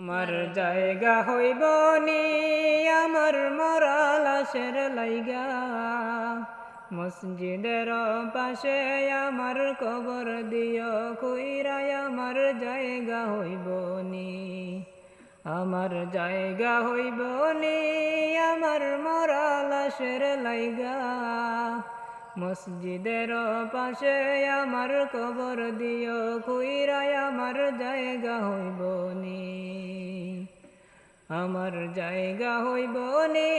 মার জায়গা হইব নি আমার মরা লাশের লাইগা, মসজিদের পাশে আমার কবর দিও কইরা আমার জায়গা হইব নি, আমার জায়গা হইব নি আমার মরা লাশের লাইগা, মসজিদের পাশে আমার কবর দিও কইরা আমার জায়গা হইব নি, আমার জায়গা হইব নি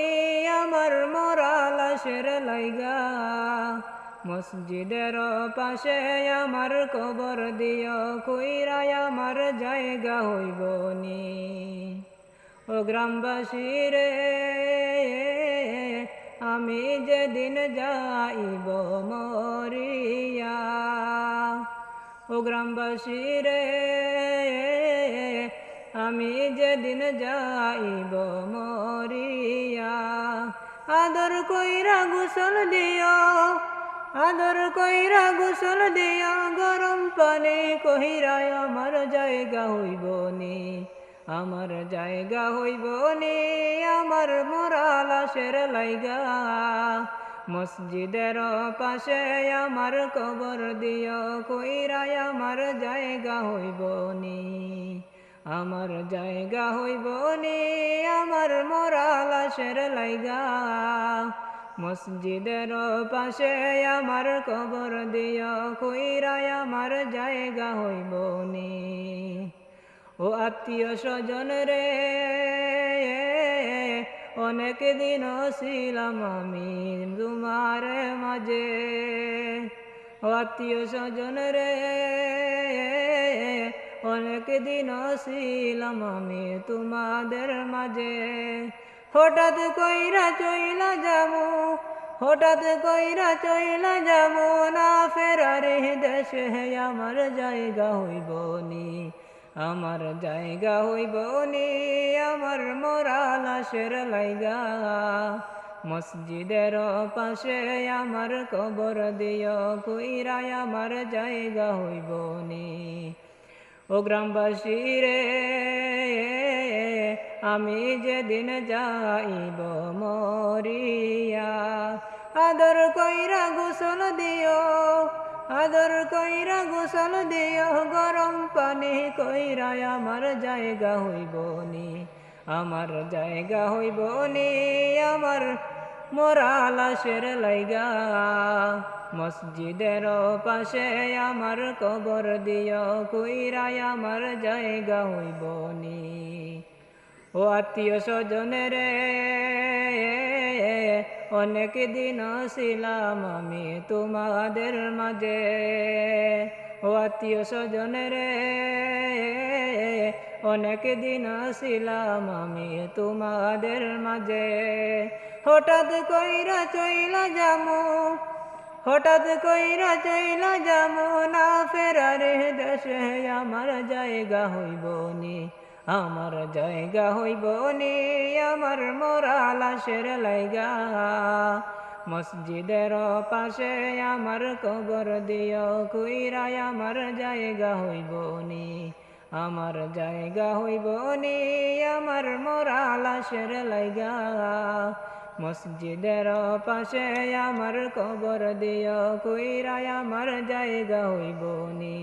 আমার মরা লাশের লাইগা, মসজিদের পাশে আমার কবর দিও কইরা আমার জায়গা হইব নি। ও গ্রামবাসী রে আমি যেদিন যাইব মরিয়া, ও গ্রামবাসী রে আমি যেদিন যাইব মরিয়া, আদর কইরা গোসল দিও, আদর কইরা গোসল দিও, গরম পানি কইরা আমার জায়গা হইব নি, আমার জায়গা হইব নি আমার মরা লাশের লাইগা, মসজিদের পাশে আমার কবর দিও কইরা আমার জায়গা হইব নি, আমার জায়গা হইব নি আমার মরা লাশের লাইগা, মসজিদের পাশে আমার কবর দিও কইরা আমার জায়গা হইব নি। ও আত্মীয় স্বজন রে অনেক দিন ছিলাম আমি তোমার মাঝে, ও আত্মীয় স্বজন রে অনেক দিন ছিলাম আমি তোমাদের মাঝে, হঠাৎ কইরা চইলা যাবো, হঠাৎ কইরা চইলা যাবো না ফেরারে দেশে আমার জায়গা হইব নি, আমার জায়গা হইব নি আমার মরা লাশের লাইগা, মসজিদের পাশে আমার কবর দিও কইরা আমার জায়গা হইব নি। ও গ্রামবাসী রে আমি যেদিন যাইব মরিয়া, আদর কইরা গোসল দিও, আদর কইরা গোসল দিও, গরম পানি কইরা আমার জায়গা হইব নি, আমার জায়গা হইব নি আমার মরা লাশের লাইগা, মসজিদের পাশে আমার কবর দিও কইরা আমার জায়গা হইব নি। ও আত্মীয় স্বজন রে অনেক দিন ছিলাম আমি তোমাদের মাঝে, ও আত্মীয় স্বজন রে অনেক দিন ছিলাম আমি তোমাদের মাঝে, হঠাৎ কইরা চইলা যামু, হঠাৎ কইরা চইলা যামু না ফেরারে দেশে আমার জায়গা হইব নি, আমার জায়গা হইব নি আমার মরা লাশের লাইগা, মসজিদের পাশে আমার কবর দিও কইরা আমার জায়গা হইব নি, আমার জায়গা হইব নি আমার মরা লাশের লাইগা, মসজিদের পাশে আমার কবর দিও কইরা আমার জায়গা হইব নি।